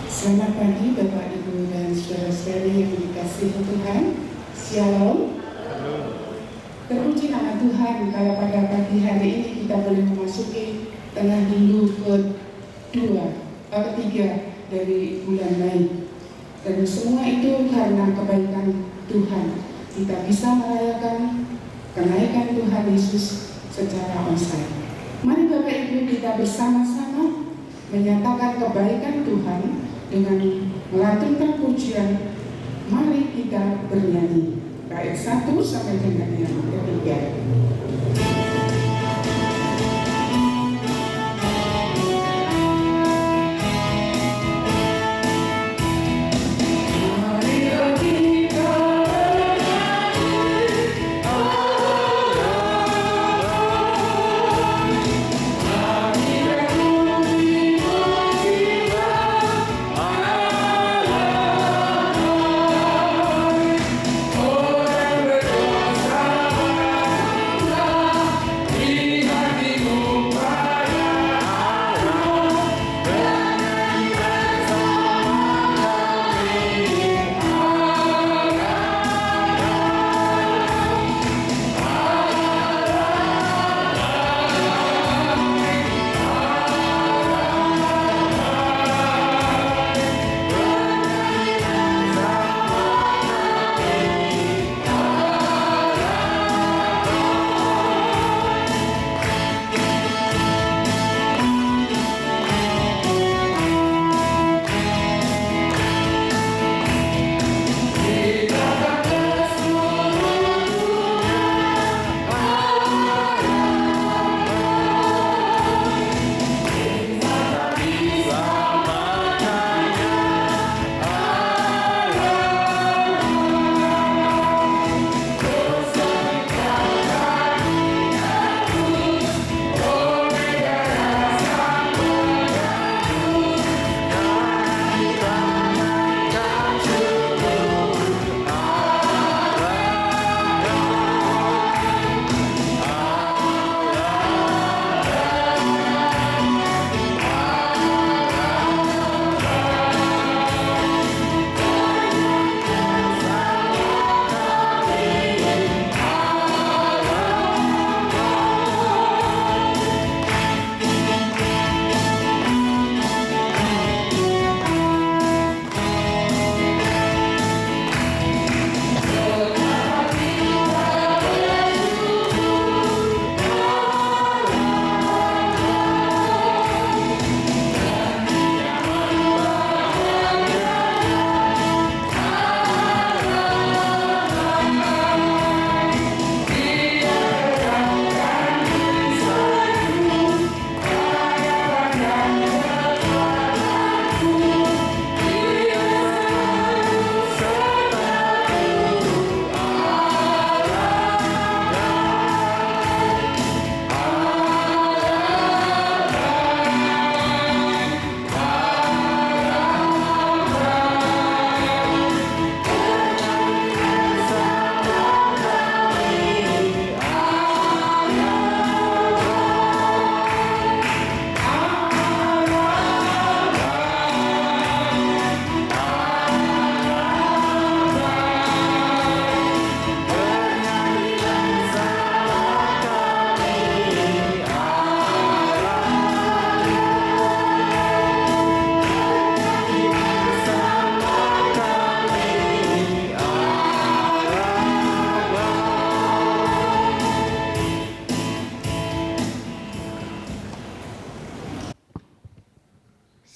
Selamat pagi Bapak, Ibu, dan saudara-saudari yang dikasihi Tuhan. Shalom. Terpuji nama Tuhan kalau pada pagi hari ini kita boleh memasuki tengah minggu ketiga dari bulan Mei. Dan semua itu karena kebaikan Tuhan. Kita bisa merayakan kenaikan Tuhan Yesus secara onsite. Mari Bapak Ibu kita bersama-sama menyatakan kebaikan Tuhan dengan melantunkan pujian. Mari kita bernyanyi bait 1 sampai dengan yang ketiga.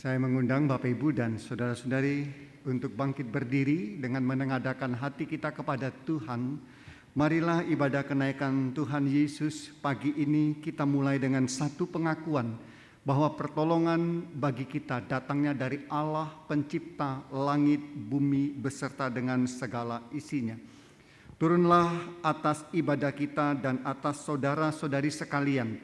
Saya mengundang Bapak Ibu dan saudara-saudari untuk bangkit berdiri dengan menengadahkan hati kita kepada Tuhan. Marilah ibadah kenaikan Tuhan Yesus pagi ini kita mulai dengan satu pengakuan bahwa pertolongan bagi kita datangnya dari Allah pencipta langit, bumi beserta dengan segala isinya. Turunlah atas ibadah kita dan atas saudara-saudari sekalian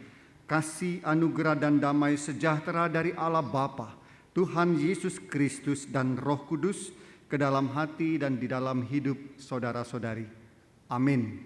kasih, anugerah dan damai sejahtera dari Allah Bapa, Tuhan Yesus Kristus dan Roh Kudus ke dalam hati dan di dalam hidup saudara-saudari. Amin.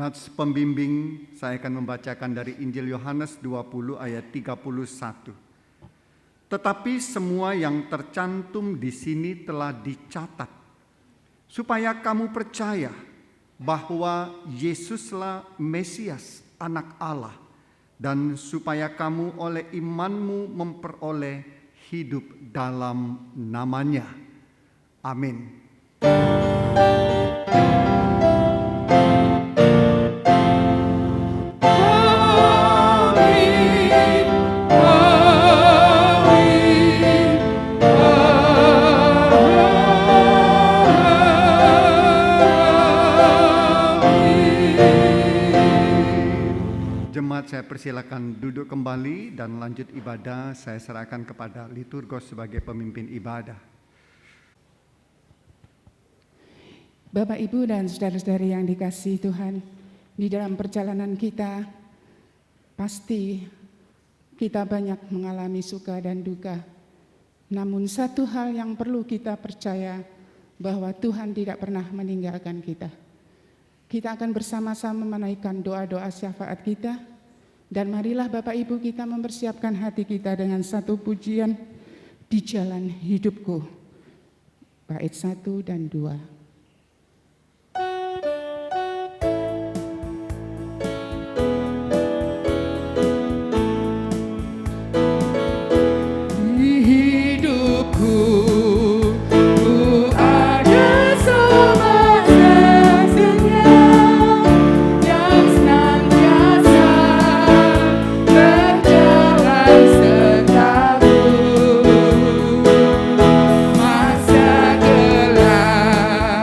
Nats pembimbing, saya akan membacakan dari Injil Yohanes 20 ayat 31. Tetapi semua yang tercantum di sini telah dicatat, supaya kamu percaya bahwa Yesuslah Mesias, Anak Allah, dan supaya kamu oleh imanmu memperoleh hidup dalam namanya. Amin. Jemaat, saya persilakan duduk kembali dan lanjut ibadah. Saya serahkan kepada liturgos sebagai pemimpin ibadah. Bapak, Ibu, dan saudara-saudari yang dikasihi Tuhan, di dalam perjalanan kita, pasti kita banyak mengalami suka dan duka. Namun satu hal yang perlu kita percaya, bahwa Tuhan tidak pernah meninggalkan kita. Kita akan bersama-sama menaikkan doa-doa syafaat kita, dan marilah Bapak Ibu kita mempersiapkan hati kita dengan satu pujian, Di Jalan Hidupku, bait 1 dan 2. Masa gelap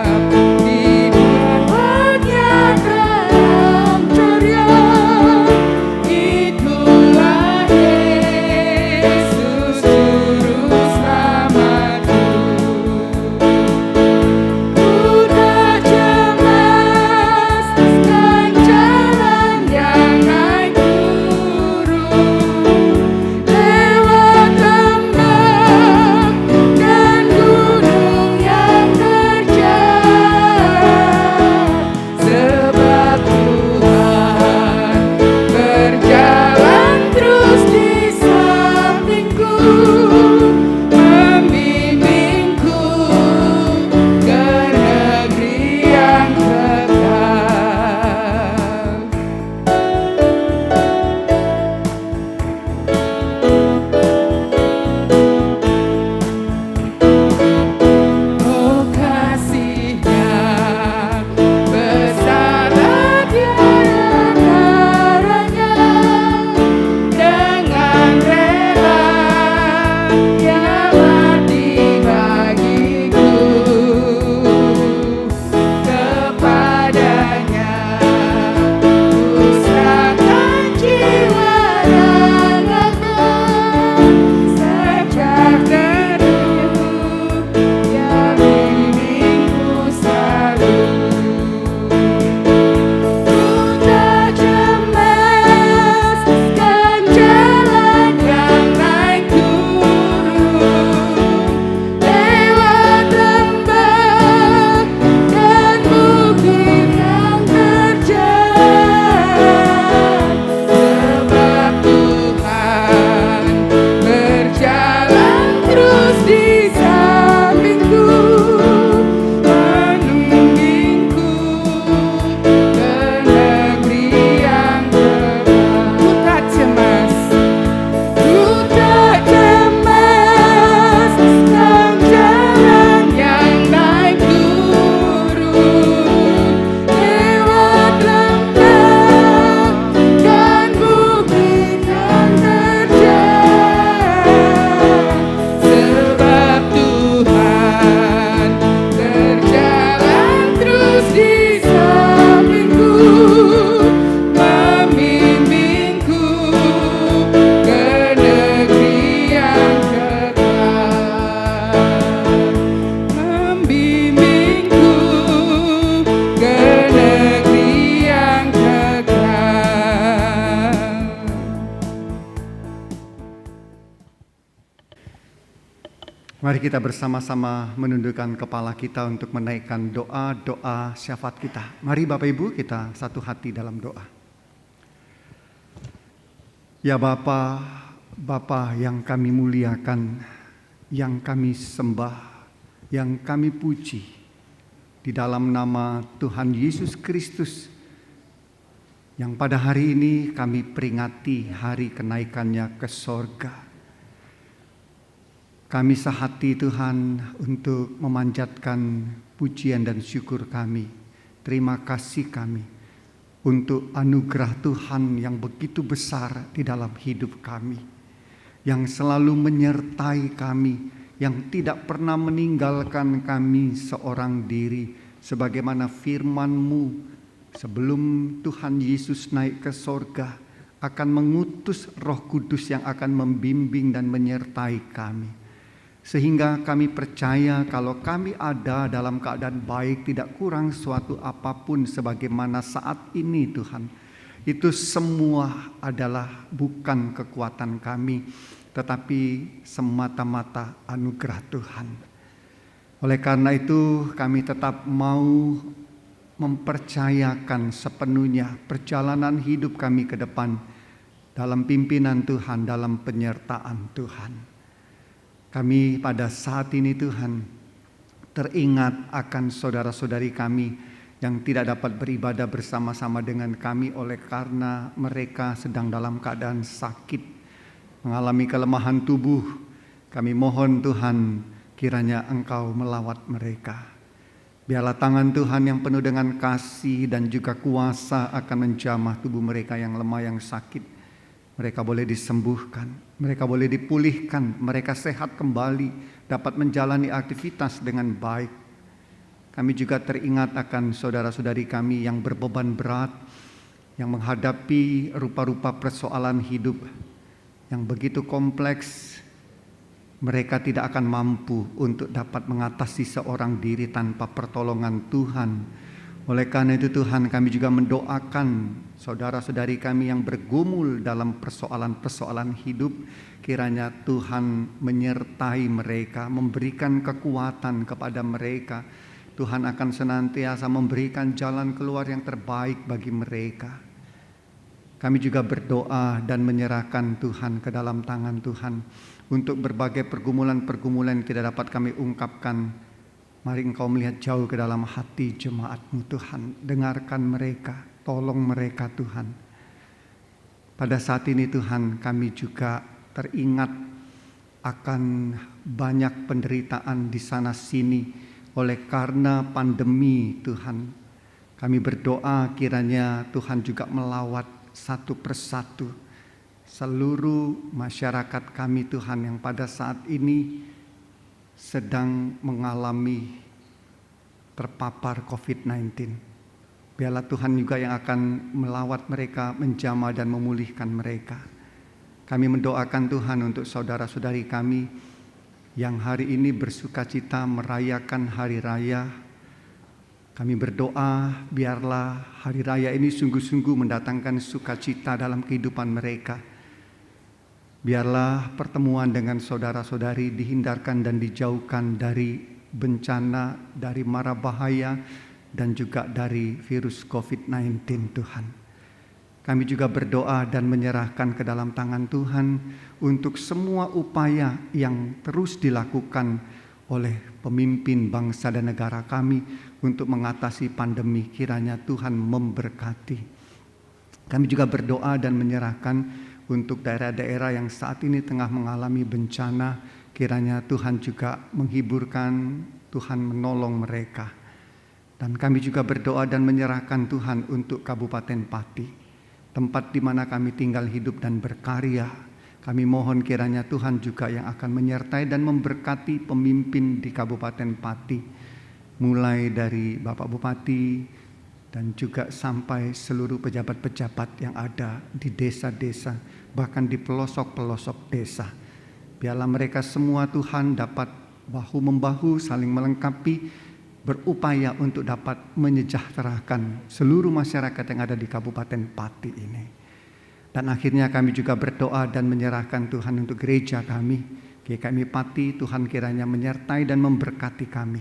kita bersama-sama menundukkan kepala kita untuk menaikkan doa-doa syafaat kita. Mari Bapak Ibu kita satu hati dalam doa. Ya Bapa, Bapa yang kami muliakan, yang kami sembah, yang kami puji, di dalam nama Tuhan Yesus Kristus, yang pada hari ini kami peringati hari kenaikannya ke sorga. Kami sehati Tuhan untuk memanjatkan pujian dan syukur kami. Terima kasih kami untuk anugerah Tuhan yang begitu besar di dalam hidup kami, yang selalu menyertai kami, yang tidak pernah meninggalkan kami seorang diri, sebagaimana firman-Mu sebelum Tuhan Yesus naik ke sorga akan mengutus Roh Kudus yang akan membimbing dan menyertai kami. Sehingga kami percaya kalau kami ada dalam keadaan baik, tidak kurang suatu apapun sebagaimana saat ini Tuhan. Itu semua adalah bukan kekuatan kami, tetapi semata-mata anugerah Tuhan. Oleh karena itu kami tetap mau mempercayakan sepenuhnya perjalanan hidup kami ke depan dalam pimpinan Tuhan, dalam penyertaan Tuhan. Kami pada saat ini Tuhan teringat akan saudara-saudari kami yang tidak dapat beribadah bersama-sama dengan kami oleh karena mereka sedang dalam keadaan sakit, mengalami kelemahan tubuh. Kami mohon Tuhan kiranya Engkau melawat mereka. Biarlah tangan Tuhan yang penuh dengan kasih dan juga kuasa akan menjamah tubuh mereka yang lemah, yang sakit. Mereka boleh disembuhkan, mereka boleh dipulihkan, mereka sehat kembali, dapat menjalani aktivitas dengan baik. Kami juga teringat akan saudara-saudari kami yang berbeban berat, yang menghadapi rupa-rupa persoalan hidup yang begitu kompleks. Mereka tidak akan mampu untuk dapat mengatasi seorang diri tanpa pertolongan Tuhan. Oleh karena itu Tuhan, kami juga mendoakan saudara-saudari kami yang bergumul dalam persoalan-persoalan hidup. Kiranya Tuhan menyertai mereka, memberikan kekuatan kepada mereka. Tuhan akan senantiasa memberikan jalan keluar yang terbaik bagi mereka. Kami juga berdoa dan menyerahkan Tuhan ke dalam tangan Tuhan untuk berbagai pergumulan-pergumulan yang tidak dapat kami ungkapkan. Mari Engkau melihat jauh ke dalam hati jemaat-Mu Tuhan. Dengarkan mereka, tolong mereka Tuhan. Pada saat ini Tuhan, kami juga teringat akan banyak penderitaan di sana sini oleh karena pandemi Tuhan. Kami berdoa kiranya Tuhan juga melawat satu persatu seluruh masyarakat kami Tuhan yang pada saat ini sedang mengalami terpapar COVID-19. Biarlah Tuhan juga yang akan melawat mereka, menjamah dan memulihkan mereka. Kami mendoakan Tuhan untuk saudara-saudari kami yang hari ini bersukacita merayakan hari raya. Kami berdoa biarlah hari raya ini sungguh-sungguh mendatangkan sukacita dalam kehidupan mereka. Biarlah pertemuan dengan saudara-saudari dihindarkan dan dijauhkan dari bencana, dari mara bahaya, dan juga dari virus COVID-19 Tuhan. Kami juga berdoa dan menyerahkan ke dalam tangan Tuhan untuk semua upaya yang terus dilakukan oleh pemimpin bangsa dan negara kami untuk mengatasi pandemi. Kiranya Tuhan memberkati. Kami juga berdoa dan menyerahkan untuk daerah-daerah yang saat ini tengah mengalami bencana, kiranya Tuhan juga menghiburkan, Tuhan menolong mereka. Dan kami juga berdoa dan menyerahkan Tuhan untuk Kabupaten Pati, tempat di mana kami tinggal hidup dan berkarya. Kami mohon kiranya Tuhan juga yang akan menyertai dan memberkati pemimpin di Kabupaten Pati, mulai dari Bapak Bupati dan juga sampai seluruh pejabat-pejabat yang ada di desa-desa, bahkan di pelosok-pelosok desa. Biarlah mereka semua Tuhan dapat bahu-membahu, saling melengkapi, berupaya untuk dapat menyejahterakan seluruh masyarakat yang ada di Kabupaten Pati ini. Dan akhirnya kami juga berdoa dan menyerahkan Tuhan untuk gereja kami. GKMI Pati, Tuhan kiranya menyertai dan memberkati kami.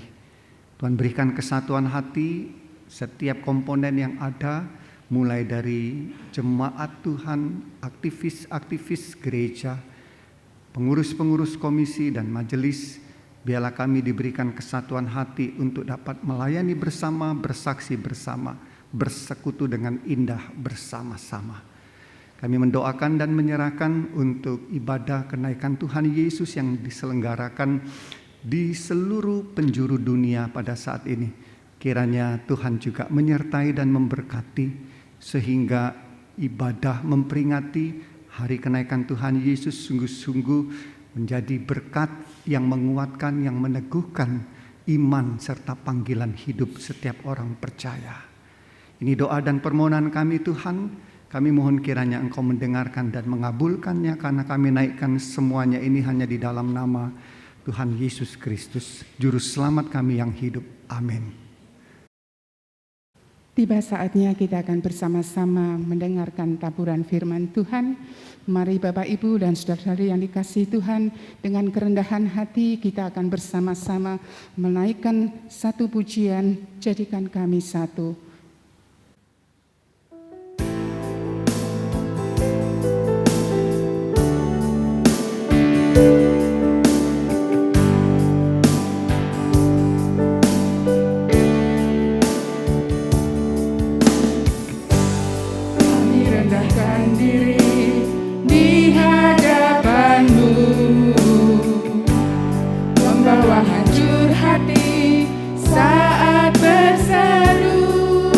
Tuhan berikan kesatuan hati setiap komponen yang ada, mulai dari jemaat Tuhan, aktivis-aktivis gereja, pengurus-pengurus komisi dan majelis. Biarlah kami diberikan kesatuan hati untuk dapat melayani bersama, bersaksi bersama, bersekutu dengan indah bersama-sama. Kami mendoakan dan menyerahkan untuk ibadah kenaikan Tuhan Yesus yang diselenggarakan di seluruh penjuru dunia pada saat ini. Kiranya Tuhan juga menyertai dan memberkati sehingga ibadah memperingati hari kenaikan Tuhan Yesus sungguh-sungguh menjadi berkat yang menguatkan, yang meneguhkan iman serta panggilan hidup setiap orang percaya. Ini doa dan permohonan kami Tuhan. Kami mohon kiranya Engkau mendengarkan dan mengabulkannya, karena kami naikkan semuanya ini hanya di dalam nama Tuhan Yesus Kristus, Juru Selamat kami yang hidup. Amin. Tiba saatnya kita akan bersama-sama mendengarkan taburan firman Tuhan. Mari Bapak, Ibu, dan saudara-saudari yang dikasihi Tuhan, dengan kerendahan hati kita akan bersama-sama menaikkan satu pujian, Jadikan Kami Satu. Hancur hati saat berseru,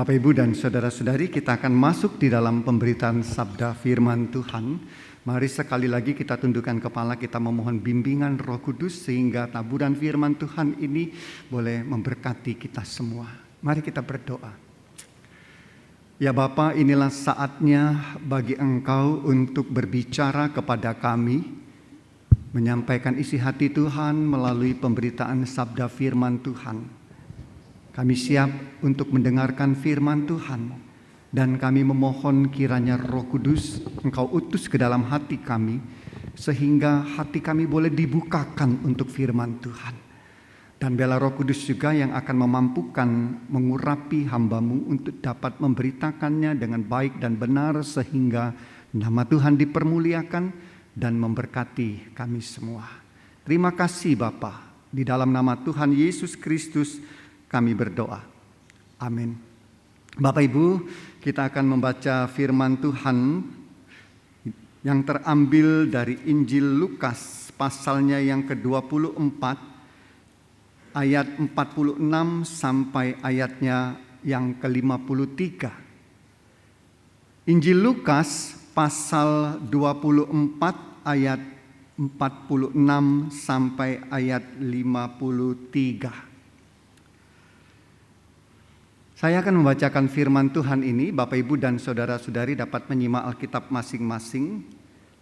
Bapak, Ibu, dan saudara-saudari, kita akan masuk di dalam pemberitaan sabda firman Tuhan. Mari sekali lagi kita tundukkan kepala, kita memohon bimbingan Roh Kudus sehingga taburan firman Tuhan ini boleh memberkati kita semua. Mari kita berdoa. Ya Bapa, inilah saatnya bagi Engkau untuk berbicara kepada kami, menyampaikan isi hati Tuhan melalui pemberitaan sabda firman Tuhan. Kami siap untuk mendengarkan firman Tuhan, dan kami memohon kiranya Roh Kudus Engkau utus ke dalam hati kami, sehingga hati kami boleh dibukakan untuk firman Tuhan. Dan biarlah Roh Kudus juga yang akan memampukan mengurapi hamba-Mu untuk dapat memberitakannya dengan baik dan benar, sehingga nama Tuhan dipermuliakan dan memberkati kami semua. Terima kasih Bapa, di dalam nama Tuhan Yesus Kristus kami berdoa. Amin. Bapak Ibu, kita akan membaca firman Tuhan yang terambil dari Injil Lukas pasalnya yang ke-24 ayat 46 sampai ayatnya yang ke-53. Injil Lukas pasal 24 ayat 46 sampai ayat 53. Saya akan membacakan firman Tuhan ini, Bapak Ibu dan saudara-saudari dapat menyimak Alkitab masing-masing.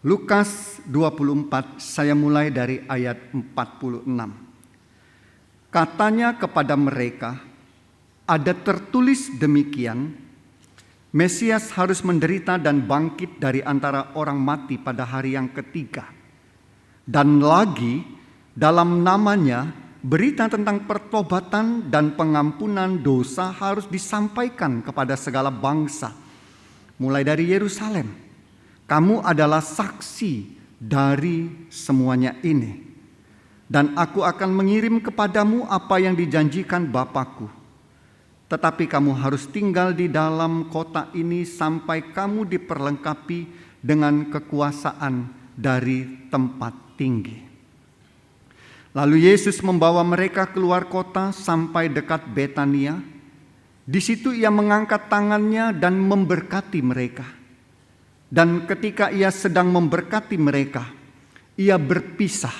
Lukas 24, saya mulai dari ayat 46. Katanya kepada mereka, ada tertulis demikian, Mesias harus menderita dan bangkit dari antara orang mati pada hari yang ketiga. Dan lagi dalam namanya, berita tentang pertobatan dan pengampunan dosa harus disampaikan kepada segala bangsa, mulai dari Yerusalem. Kamu adalah saksi dari semuanya ini. Dan aku akan mengirim kepadamu apa yang dijanjikan Bapakku. Tetapi kamu harus tinggal di dalam kota ini sampai kamu diperlengkapi dengan kekuasaan dari tempat tinggi. Lalu Yesus membawa mereka keluar kota sampai dekat Betania. Di situ ia mengangkat tangannya dan memberkati mereka. Dan ketika ia sedang memberkati mereka, ia berpisah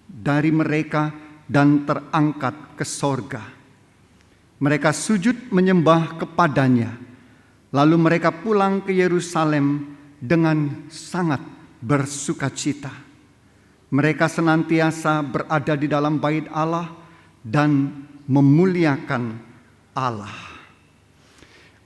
dari mereka dan terangkat ke sorga. Mereka sujud menyembah kepadanya. Lalu mereka pulang ke Yerusalem dengan sangat bersukacita. Mereka senantiasa berada di dalam bait Allah dan memuliakan Allah.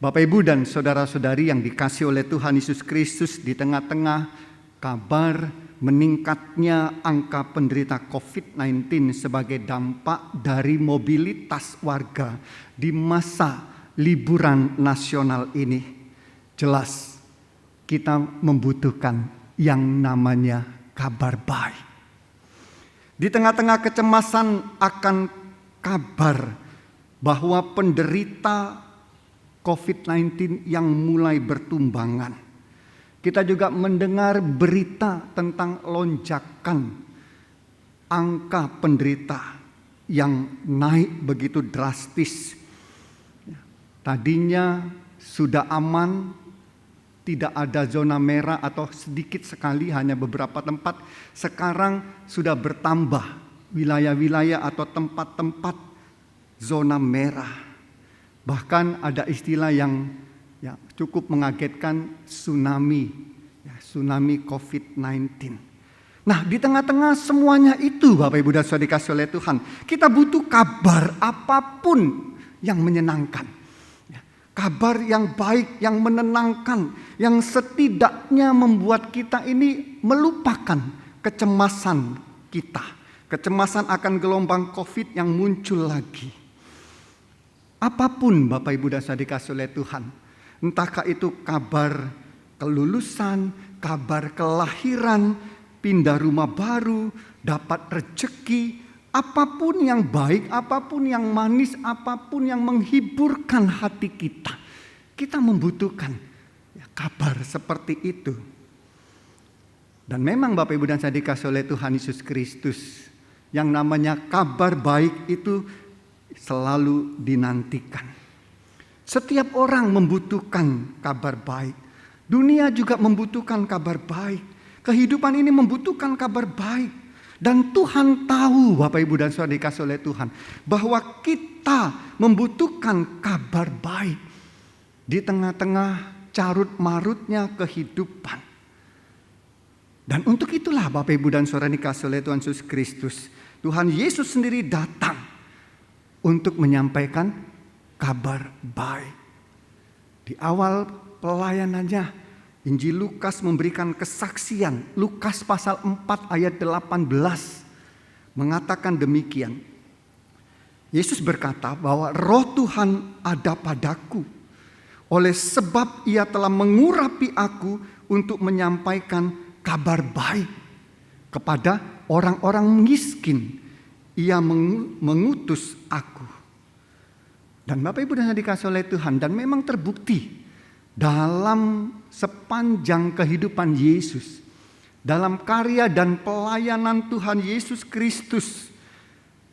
Bapak, Ibu, dan saudara-saudari yang dikasihi oleh Tuhan Yesus Kristus, di tengah-tengah kabar meningkatnya angka penderita COVID-19 sebagai dampak dari mobilitas warga di masa liburan nasional ini, jelas kita membutuhkan yang namanya kabar baik. Di tengah-tengah kecemasan akan kabar bahwa penderita COVID-19 yang mulai bertumbangan, kita juga mendengar berita tentang lonjakan angka penderita yang naik begitu drastis. Tadinya sudah aman, tidak ada zona merah atau sedikit sekali hanya beberapa tempat. Sekarang sudah bertambah wilayah-wilayah atau tempat-tempat zona merah. Bahkan ada istilah yang cukup mengagetkan, tsunami COVID-19. Nah, di tengah-tengah semuanya itu, Bapak Ibu dan Saudara dikasihi oleh Tuhan, kita butuh kabar apapun yang menyenangkan. Kabar yang baik, yang menenangkan, yang setidaknya membuat kita ini melupakan kecemasan kita. Kecemasan akan gelombang COVID yang muncul lagi. Apapun Bapak Ibu dan Saudara dikasihi oleh Tuhan, entahkah itu kabar kelulusan, kabar kelahiran, pindah rumah baru, dapat rezeki, apapun yang baik, apapun yang manis, apapun yang menghiburkan hati kita, kita membutuhkan kabar seperti itu. Dan memang Bapak Ibu dan saya dikasihi oleh Tuhan Yesus Kristus, yang namanya kabar baik itu selalu dinantikan. Setiap orang membutuhkan kabar baik. Dunia juga membutuhkan kabar baik. Kehidupan ini membutuhkan kabar baik. Dan Tuhan tahu, Bapak Ibu dan Saudara dikasih oleh Tuhan, bahwa kita membutuhkan kabar baik di tengah-tengah carut marutnya kehidupan. Dan untuk itulah Bapak Ibu dan Saudara dikasih oleh Tuhan Yesus Kristus, Tuhan Yesus sendiri datang untuk menyampaikan kabar baik. Di awal pelayanannya, Injil Lukas memberikan kesaksian. Lukas pasal 4 ayat 18 mengatakan demikian. Yesus berkata bahwa Roh Tuhan ada padaku, oleh sebab Ia telah mengurapi aku untuk menyampaikan kabar baik kepada orang-orang miskin. Ia mengutus aku. Dan Bapak Ibu dan dikasih oleh Tuhan, dan memang terbukti dalam sepanjang kehidupan Yesus, dalam karya dan pelayanan Tuhan Yesus Kristus,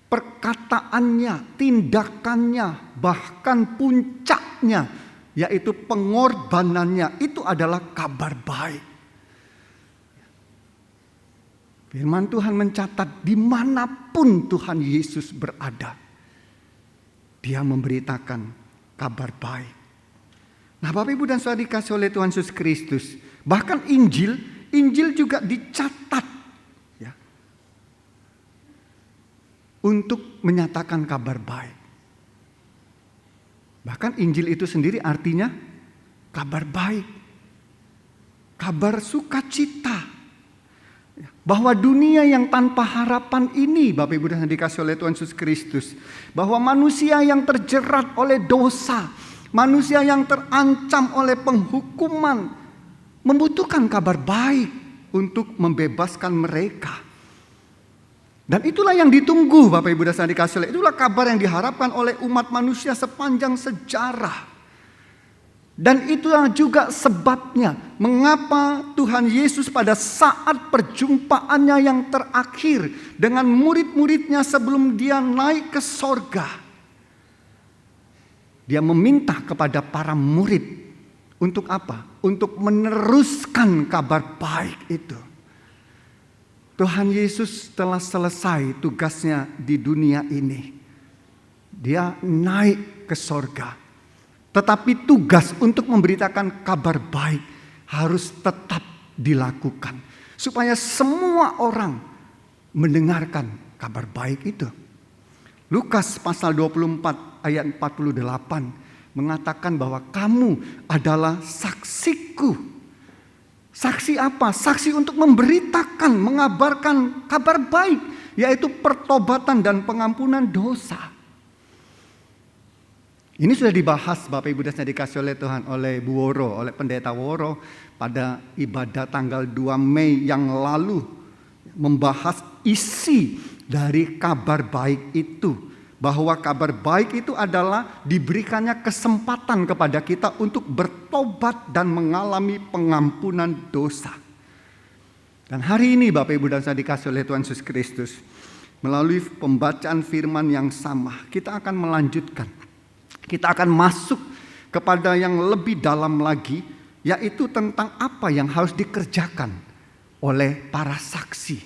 perkataannya, tindakannya, bahkan puncaknya, yaitu pengorbanannya, itu adalah kabar baik. Firman Tuhan mencatat dimanapun Tuhan Yesus berada, Dia memberitakan kabar baik. Nah, Bapak Ibu dan Saudara dikasih oleh Tuhan Yesus Kristus, bahkan Injil juga dicatat ya, untuk menyatakan kabar baik. Bahkan Injil itu sendiri artinya kabar baik, kabar sukacita, bahwa dunia yang tanpa harapan ini, Bapak Ibu dan Saudara dikasih oleh Tuhan Yesus Kristus, bahwa manusia yang terjerat oleh dosa, manusia yang terancam oleh penghukuman, membutuhkan kabar baik untuk membebaskan mereka. Dan itulah yang ditunggu, Bapak Ibu dan Saudara dikasih oleh, itulah kabar yang diharapkan oleh umat manusia sepanjang sejarah. Dan itulah juga sebabnya mengapa Tuhan Yesus pada saat perjumpaannya yang terakhir dengan murid-muridnya sebelum Dia naik ke sorga, Dia meminta kepada para murid untuk apa? Untuk meneruskan kabar baik itu. Tuhan Yesus telah selesai tugasnya di dunia ini. Dia naik ke sorga. Tetapi tugas untuk memberitakan kabar baik harus tetap dilakukan. Supaya semua orang mendengarkan kabar baik itu. Lukas pasal 24 ayat 48 mengatakan bahwa kamu adalah saksiku. Saksi apa? Saksi untuk memberitakan, mengabarkan kabar baik, yaitu pertobatan dan pengampunan dosa. Ini sudah dibahas Bapak Ibu dan Saudara dikasih oleh Tuhan, oleh Bu Woro, oleh Pendeta Woro pada ibadah tanggal 2 Mei yang lalu, membahas isi dari kabar baik itu, bahwa kabar baik itu adalah diberikannya kesempatan kepada kita untuk bertobat dan mengalami pengampunan dosa. Dan hari ini Bapak Ibu dan Saudara dikasih oleh Tuhan Yesus Kristus, melalui pembacaan firman yang sama, kita akan melanjutkan. Kita akan masuk kepada yang lebih dalam lagi, yaitu tentang apa yang harus dikerjakan oleh para saksi.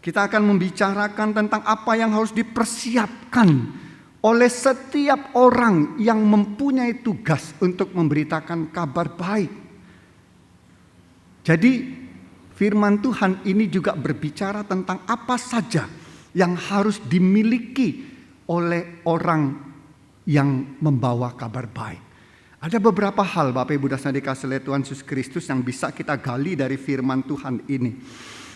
Kita akan membicarakan tentang apa yang harus dipersiapkan oleh setiap orang yang mempunyai tugas untuk memberitakan kabar baik. Jadi firman Tuhan ini juga berbicara tentang apa saja yang harus dimiliki oleh orang yang membawa kabar baik. Ada beberapa hal Bapak Ibu dan Saudara dikasih oleh Tuhan Yesus Kristus yang bisa kita gali dari firman Tuhan ini.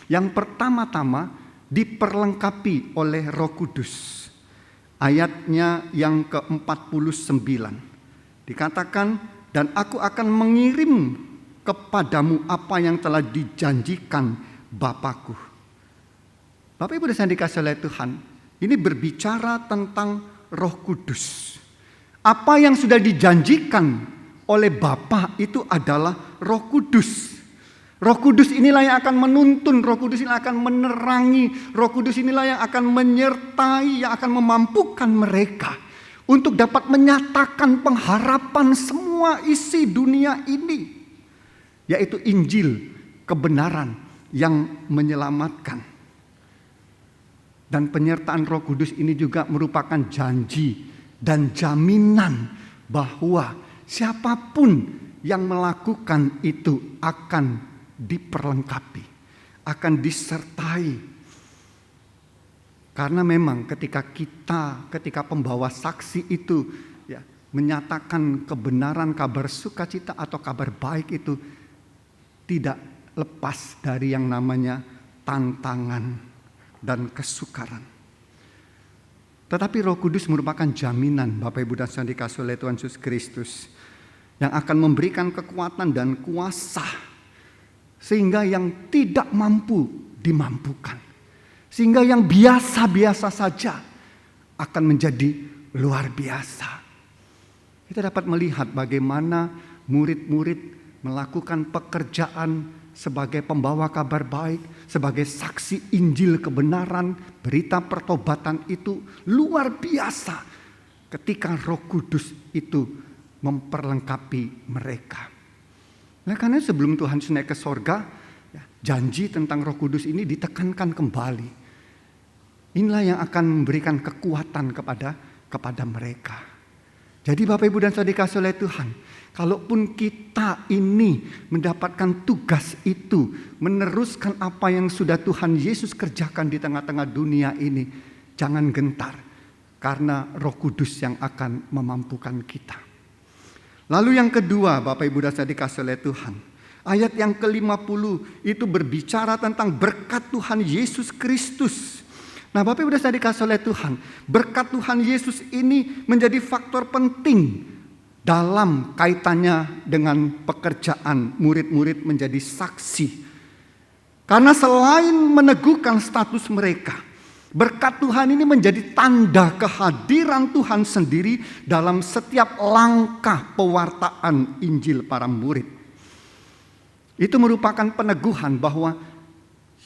Yang pertama-tama diperlengkapi oleh Roh Kudus. Ayatnya yang ke-49 dikatakan, dan aku akan mengirim kepadamu apa yang telah dijanjikan Bapakku. Bapak Ibu dan Saudara dikasih oleh Tuhan, ini berbicara tentang Roh Kudus. Apa yang sudah dijanjikan oleh Bapa itu adalah Roh Kudus. Roh Kudus inilah yang akan menuntun, Roh Kudus inilah yang akan menerangi, Roh Kudus inilah yang akan menyertai, yang akan memampukan mereka untuk dapat menyatakan pengharapan semua isi dunia ini, yaitu Injil, kebenaran yang menyelamatkan. Dan penyertaan Roh Kudus ini juga merupakan janji dan jaminan bahwa siapapun yang melakukan itu akan diperlengkapi, akan disertai. Karena memang ketika pembawa saksi itu menyatakan kebenaran kabar sukacita atau kabar baik itu tidak lepas dari yang namanya tantangan dan kesukaran. Tetapi Roh Kudus merupakan jaminan, Bapak Ibu dan Saudara dikasihi oleh Tuhan Yesus Kristus, yang akan memberikan kekuatan dan kuasa sehingga yang tidak mampu dimampukan. Sehingga yang biasa-biasa saja akan menjadi luar biasa. Kita dapat melihat bagaimana murid-murid melakukan pekerjaan sebagai pembawa kabar baik, sebagai saksi Injil kebenaran, berita pertobatan itu luar biasa ketika Roh Kudus itu memperlengkapi mereka. Nah, karena sebelum Tuhan naik ke sorga, janji tentang Roh Kudus ini ditekankan kembali. Inilah yang akan memberikan kekuatan kepada mereka. Jadi Bapak Ibu dan Saudara dikasihi oleh Tuhan, kalaupun kita ini mendapatkan tugas itu, meneruskan apa yang sudah Tuhan Yesus kerjakan di tengah-tengah dunia ini, jangan gentar, karena Roh Kudus yang akan memampukan kita. Lalu yang kedua, Bapak Ibu dan Saudara dikasihi oleh Tuhan, ayat yang ke-50 itu berbicara tentang berkat Tuhan Yesus Kristus. Nah, Bapak Ibu dan Saudara dikasihi oleh Tuhan, berkat Tuhan Yesus ini menjadi faktor penting dalam kaitannya dengan pekerjaan murid-murid menjadi saksi. Karena selain meneguhkan status mereka, berkat Tuhan ini menjadi tanda kehadiran Tuhan sendiri dalam setiap langkah pewartaan Injil para murid. Itu merupakan peneguhan bahwa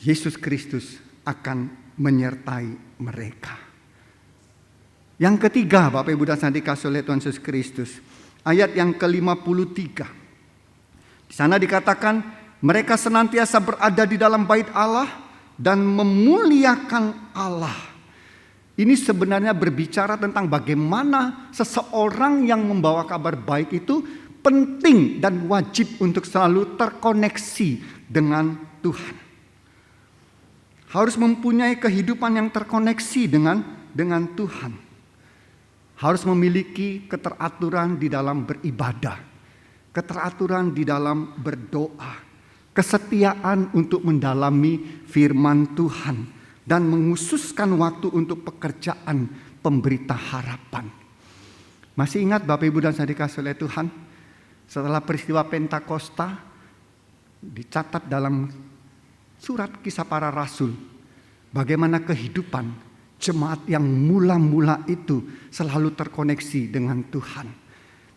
Yesus Kristus akan menyertai mereka. Yang ketiga, Bapak Ibu dan Saudara dikasihi oleh Tuhan Yesus Kristus, ayat yang ke-53. Di sana dikatakan, mereka senantiasa berada di dalam bait Allah dan memuliakan Allah. Ini sebenarnya berbicara tentang bagaimana seseorang yang membawa kabar baik itu penting dan wajib untuk selalu terkoneksi dengan Tuhan. Harus mempunyai kehidupan yang terkoneksi dengan Tuhan. Harus memiliki keteraturan di dalam beribadah, keteraturan di dalam berdoa, kesetiaan untuk mendalami firman Tuhan, dan menghususkan waktu untuk pekerjaan pemberita harapan. Masih ingat Bapak Ibu dan Saudara dikasihi oleh Tuhan, setelah peristiwa Pentakosta dicatat dalam surat Kisah Para Rasul, bagaimana kehidupan jemaat yang mula-mula itu selalu terkoneksi dengan Tuhan.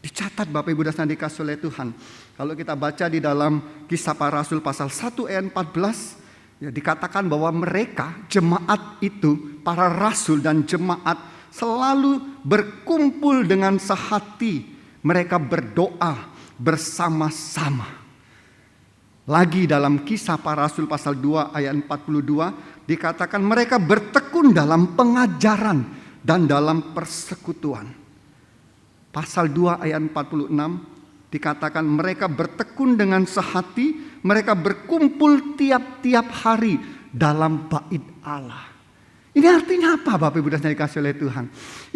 Dicatat Bapak Ibu dan Saudara dikasihi oleh Tuhan. Kalau kita baca di dalam Kisah Para Rasul pasal 1 ayat 14, dikatakan bahwa mereka, jemaat itu, para rasul dan jemaat selalu berkumpul dengan sehati. Mereka berdoa bersama-sama. Lagi dalam Kisah Para Rasul pasal 2 ayat 42 dikatakan mereka bertekun dalam pengajaran dan dalam persekutuan. Pasal 2 ayat 46 dikatakan mereka bertekun dengan sehati, mereka berkumpul tiap-tiap hari dalam bait Allah. Ini artinya apa Bapak Ibu dan Saudara dikasihi oleh Tuhan?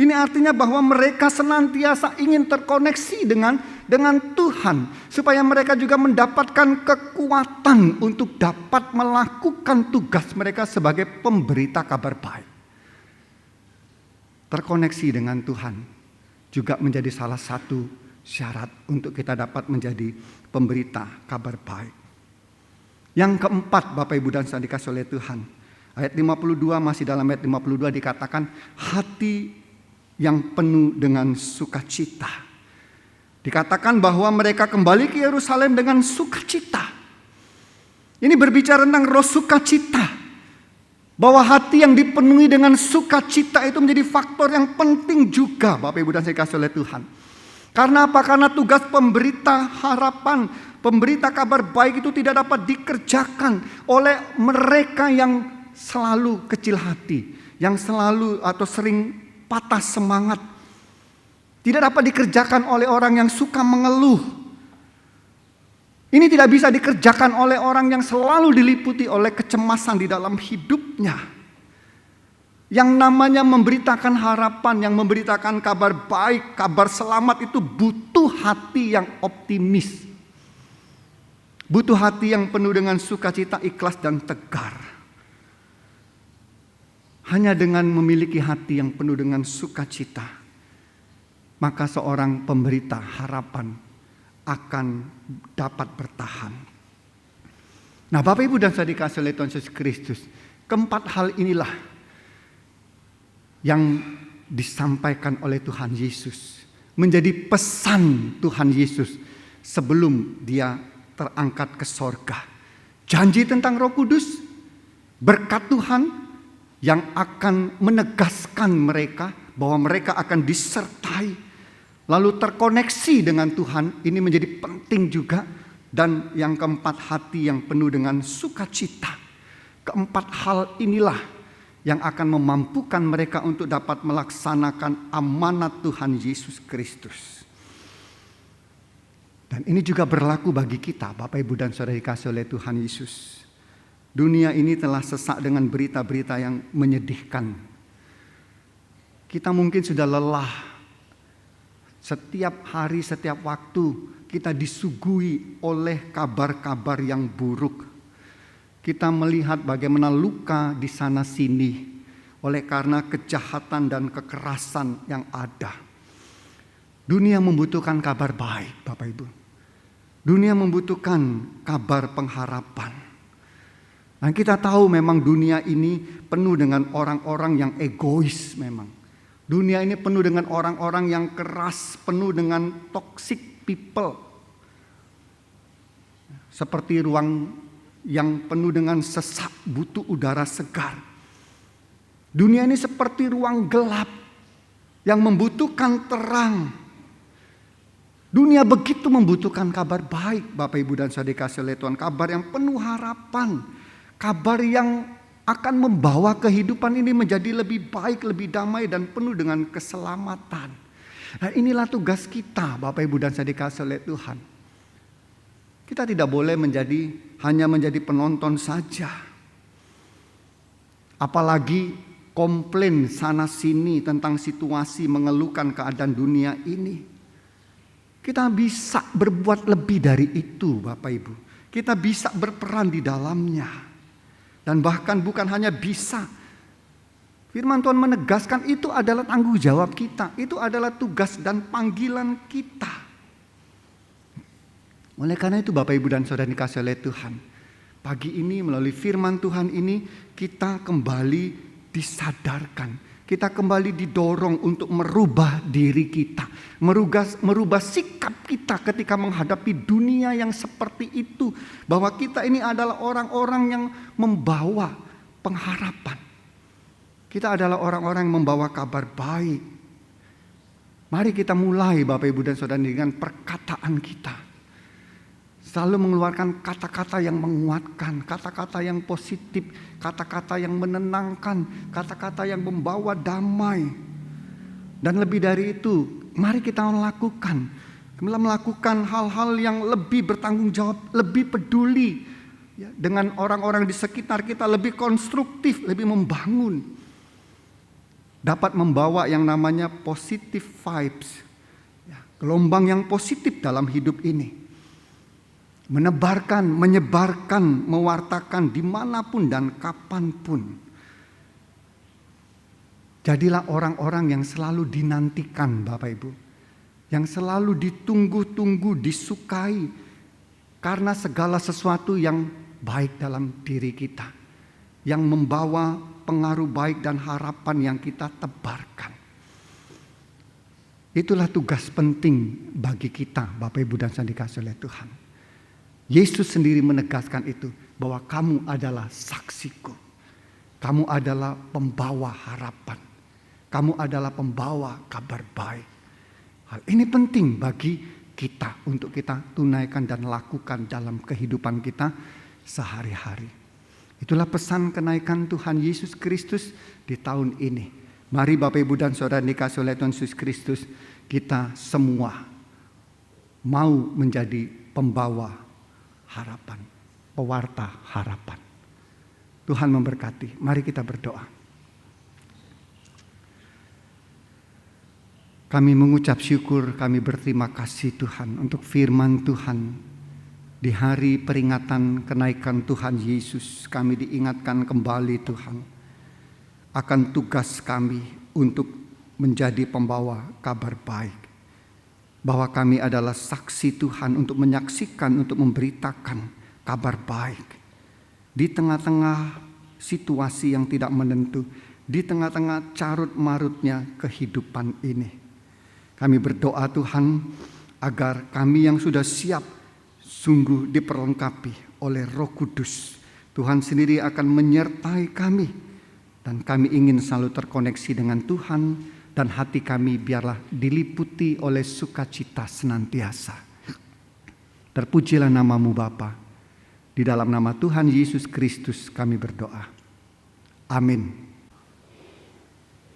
Ini artinya bahwa mereka senantiasa ingin terkoneksi dengan Tuhan. Supaya mereka juga mendapatkan kekuatan untuk dapat melakukan tugas mereka sebagai pemberita kabar baik. Terkoneksi dengan Tuhan juga menjadi salah satu syarat untuk kita dapat menjadi pemberita kabar baik. Yang keempat Bapak Ibu dan Saudara dikasihi oleh Tuhan, ayat 52, masih dalam ayat 52 dikatakan hati yang penuh dengan sukacita. Dikatakan bahwa mereka kembali ke Yerusalem dengan sukacita. Ini berbicara tentang roh sukacita. Bahwa hati yang dipenuhi dengan sukacita itu menjadi faktor yang penting juga, Bapak Ibu dan saya kasih oleh Tuhan. Karena apa? Karena tugas pemberita harapan, pemberita kabar baik itu tidak dapat dikerjakan oleh mereka yang selalu kecil hati, yang selalu atau sering patah semangat. Tidak dapat dikerjakan oleh orang yang suka mengeluh. Ini tidak bisa dikerjakan oleh orang yang selalu diliputi oleh kecemasan di dalam hidupnya. Yang namanya memberitakan harapan, yang memberitakan kabar baik, kabar selamat itu butuh hati yang optimis. Butuh hati yang penuh dengan sukacita, ikhlas dan tegar. Hanya dengan memiliki hati yang penuh dengan sukacita, maka seorang pemberita harapan akan dapat bertahan. Nah, Bapak Ibu dan saya dikasihi oleh Tuhan Yesus Kristus, keempat hal inilah yang disampaikan oleh Tuhan Yesus, menjadi pesan Tuhan Yesus sebelum dia terangkat ke sorga. Janji tentang Roh Kudus, berkat Tuhan yang akan menegaskan mereka bahwa mereka akan disertai, lalu terkoneksi dengan Tuhan. Ini menjadi penting juga. Dan yang keempat, hati yang penuh dengan sukacita. Keempat hal inilah yang akan memampukan mereka untuk dapat melaksanakan amanat Tuhan Yesus Kristus. Dan ini juga berlaku bagi kita, Bapak Ibu dan Saudara dikasihi oleh Tuhan Yesus. Dunia ini telah sesak dengan berita-berita yang menyedihkan. Kita mungkin sudah lelah. Setiap hari, setiap waktu kita disuguhi oleh kabar-kabar yang buruk. Kita melihat bagaimana luka di sana sini oleh karena kejahatan dan kekerasan yang ada. Dunia membutuhkan kabar baik, Bapak Ibu. Dunia membutuhkan kabar pengharapan. Dan kita tahu memang dunia ini penuh dengan orang-orang yang egois memang. Dunia ini penuh dengan orang-orang yang keras, penuh dengan toxic people. Seperti ruang yang penuh dengan sesak, butuh udara segar. Dunia ini seperti ruang gelap yang membutuhkan terang. Dunia begitu membutuhkan kabar baik, Bapak Ibu dan Saudara dikasihi oleh Tuhan. Kabar yang penuh harapan. Kabar yang akan membawa kehidupan ini menjadi lebih baik, lebih damai dan penuh dengan keselamatan. Nah, inilah tugas kita, Bapak Ibu dan Saudara dikasihi oleh Tuhan. Kita tidak boleh hanya menjadi penonton saja. Apalagi komplain sana sini tentang situasi, mengeluhkan keadaan dunia ini. Kita bisa berbuat lebih dari itu, Bapak Ibu. Kita bisa berperan di dalamnya. Dan bahkan bukan hanya bisa. Firman Tuhan menegaskan itu adalah tanggung jawab kita. Itu adalah tugas dan panggilan kita. Oleh karena itu Bapak Ibu dan Saudara dikasihi oleh Tuhan. Pagi ini melalui firman Tuhan ini kita kembali disadarkan. Kita kembali didorong untuk merubah diri kita. Merubah sikap kita ketika menghadapi dunia yang seperti itu. Bahwa kita ini adalah orang-orang yang membawa pengharapan. Kita adalah orang-orang yang membawa kabar baik. Mari kita mulai Bapak Ibu dan Saudara dengan perkataan kita. Selalu mengeluarkan kata-kata yang menguatkan, kata-kata yang positif, kata-kata yang menenangkan, kata-kata yang membawa damai. Dan lebih dari itu, mari kita melakukan hal-hal yang lebih bertanggung jawab, lebih peduli dengan orang-orang di sekitar kita, lebih konstruktif, lebih membangun. Dapat membawa yang namanya positive vibes, gelombang yang positif dalam hidup ini. Menebarkan, menyebarkan, mewartakan dimanapun dan kapanpun. Jadilah orang-orang yang selalu dinantikan Bapak Ibu. Yang selalu ditunggu-tunggu, disukai. Karena segala sesuatu yang baik dalam diri kita. Yang membawa pengaruh baik dan harapan yang kita tebarkan. Itulah tugas penting bagi kita Bapak Ibu dan Saudara dikasihi oleh Tuhan. Yesus sendiri menegaskan itu, bahwa kamu adalah saksiku. Kamu adalah pembawa harapan. Kamu adalah pembawa kabar baik. Hal ini penting bagi kita untuk kita tunaikan dan lakukan dalam kehidupan kita sehari-hari. Itulah pesan kenaikan Tuhan Yesus Kristus di tahun ini. Mari Bapak Ibu dan Saudara dikasih oleh Tuhan Yesus Kristus, kita semua mau menjadi pembawa harapan, pewarta harapan. Tuhan memberkati. Mari kita berdoa. Kami mengucap syukur, kami berterima kasih Tuhan untuk firman Tuhan. Di hari peringatan kenaikan Tuhan Yesus, kami diingatkan kembali Tuhan akan tugas kami untuk menjadi pembawa kabar baik. Bahwa kami adalah saksi Tuhan untuk menyaksikan, untuk memberitakan kabar baik. Di tengah-tengah situasi yang tidak menentu, di tengah-tengah carut marutnya kehidupan ini. Kami berdoa Tuhan agar kami yang sudah siap sungguh diperlengkapi oleh Roh Kudus. Tuhan sendiri akan menyertai kami dan kami ingin selalu terkoneksi dengan Tuhan dan hati kami biarlah diliputi oleh sukacita senantiasa. Terpujilah namamu Bapa. Di dalam nama Tuhan Yesus Kristus kami berdoa. Amin.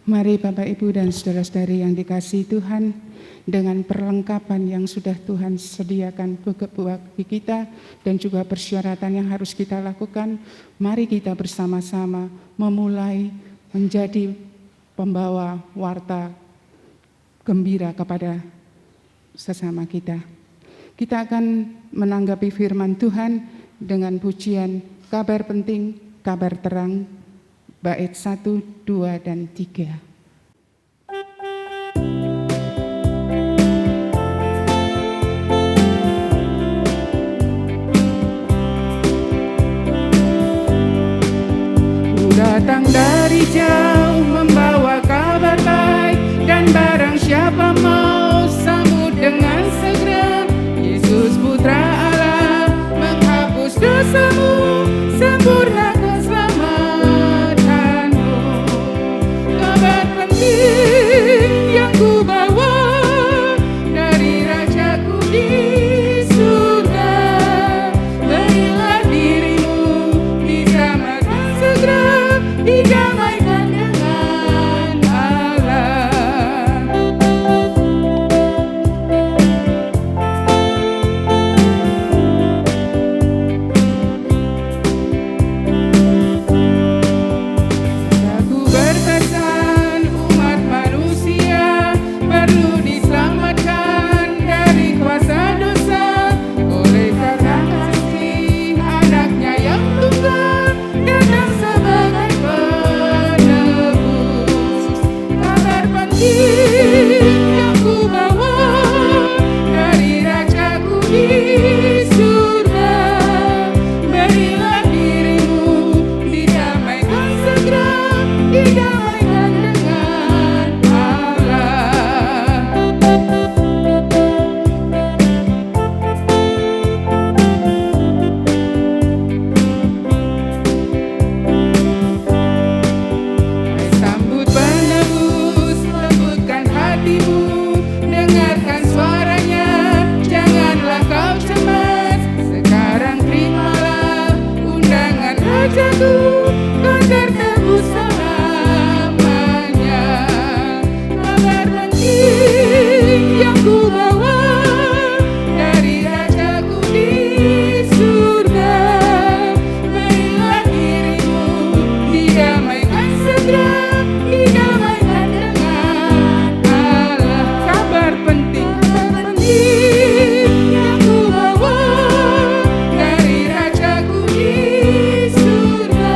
Mari Bapak Ibu dan saudara-saudari yang dikasihi Tuhan, dengan perlengkapan yang sudah Tuhan sediakan bagi kita dan juga persyaratan yang harus kita lakukan, mari kita bersama-sama memulai menjadi pembawa warta gembira kepada sesama kita. Kita akan menanggapi firman Tuhan dengan pujian kabar penting, kabar terang, bait 1, 2, dan 3. Datang dari jauh membawa kabar baik, dan barang siapa mau sambut dengan segera. Yesus Putra Allah menghapus dosamu, sempurna keselamatanmu. Kabar penting yang ku bawa dari Rajaku di surga. Berilah dirimu diselamatkan segera, didamaikan dengan Allah. Aku berpesan umat manusia perlu diselamatkan dari kuasa dosa oleh karena kasih anaknya yang tunggal datang sebagai penebus. Kabar penting yang ku bawa dari Rajaku di surga. Berilah dirimu didamaikan segera, didamaikan dengan Allah. Sambut penebus, lembutkan hatimu, dengarkan suaranya, janganlah kau cemas. Sekarang terimalah undangan Rajaku, kau tertebus selamanya. Kabar penting yang ku bawa dari Rajaku di surga. Berilah dirimu didamaikan segera, didamaikan dengan Allah. Kabar penting yang ku bawa dari Rajaku di surga.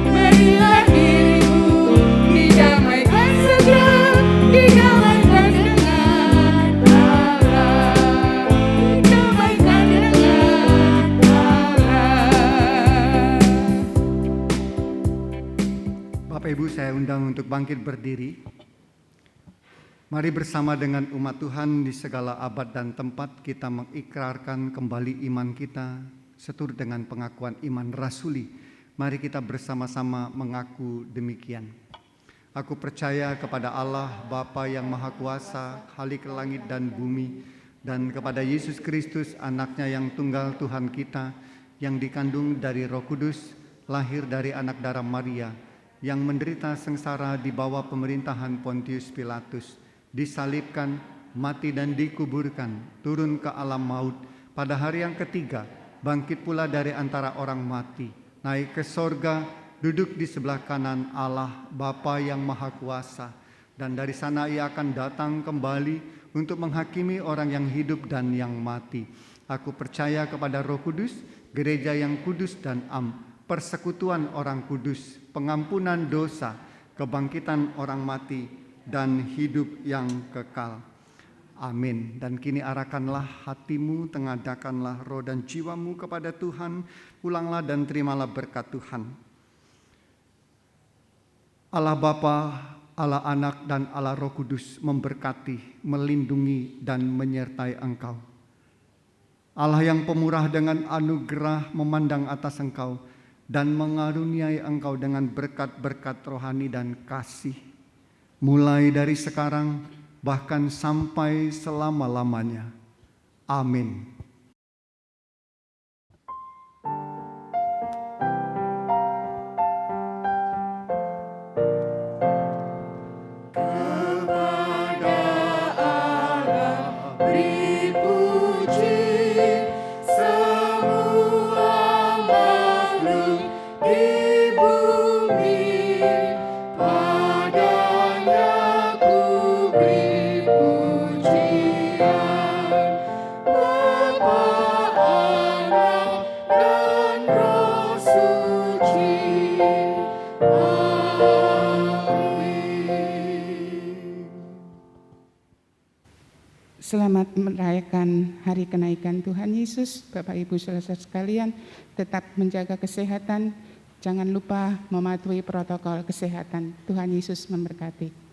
Berilah dirimu didamaikan segera, didamaikan dengan Allah. Didamaikan dengan Allah. Bapak Ibu, saya undang untuk bangkit berdiri. Mari bersama dengan umat Tuhan di segala abad dan tempat kita mengikrarkan kembali iman kita seturut dengan pengakuan iman rasuli Mari kita bersama-sama mengaku demikian. Aku percaya kepada Allah, Bapa yang Maha Kuasa, Khalik langit dan bumi, dan kepada Yesus Kristus, anaknya yang tunggal Tuhan kita, yang dikandung dari Roh Kudus, lahir dari anak darah Maria, yang menderita sengsara di bawah pemerintahan Pontius Pilatus, disalibkan, mati dan dikuburkan, turun ke alam maut, pada hari yang ketiga, bangkit pula dari antara orang mati, naik ke sorga, duduk di sebelah kanan Allah, Bapa yang Maha Kuasa, dan dari sana Ia akan datang kembali untuk menghakimi orang yang hidup dan yang mati. Aku percaya kepada Roh Kudus, gereja yang kudus dan am, persekutuan orang kudus, pengampunan dosa, kebangkitan orang mati, dan hidup yang kekal. Amin. Dan kini arahkanlah hatimu, tengadahkanlah roh dan jiwamu kepada Tuhan, pulanglah dan terimalah berkat Tuhan. Allah Bapa, Allah Anak, dan Allah Roh Kudus memberkati, melindungi, dan menyertai engkau. Allah yang pemurah dengan anugerah memandang atas engkau dan mengaruniai engkau dengan berkat-berkat rohani dan kasih, mulai dari sekarang bahkan sampai selama-lamanya. Amin. Selamat merayakan Hari Kenaikan Tuhan Yesus. Bapak Ibu Saudara sekalian, tetap menjaga kesehatan. Jangan lupa mematuhi protokol kesehatan. Tuhan Yesus memberkati.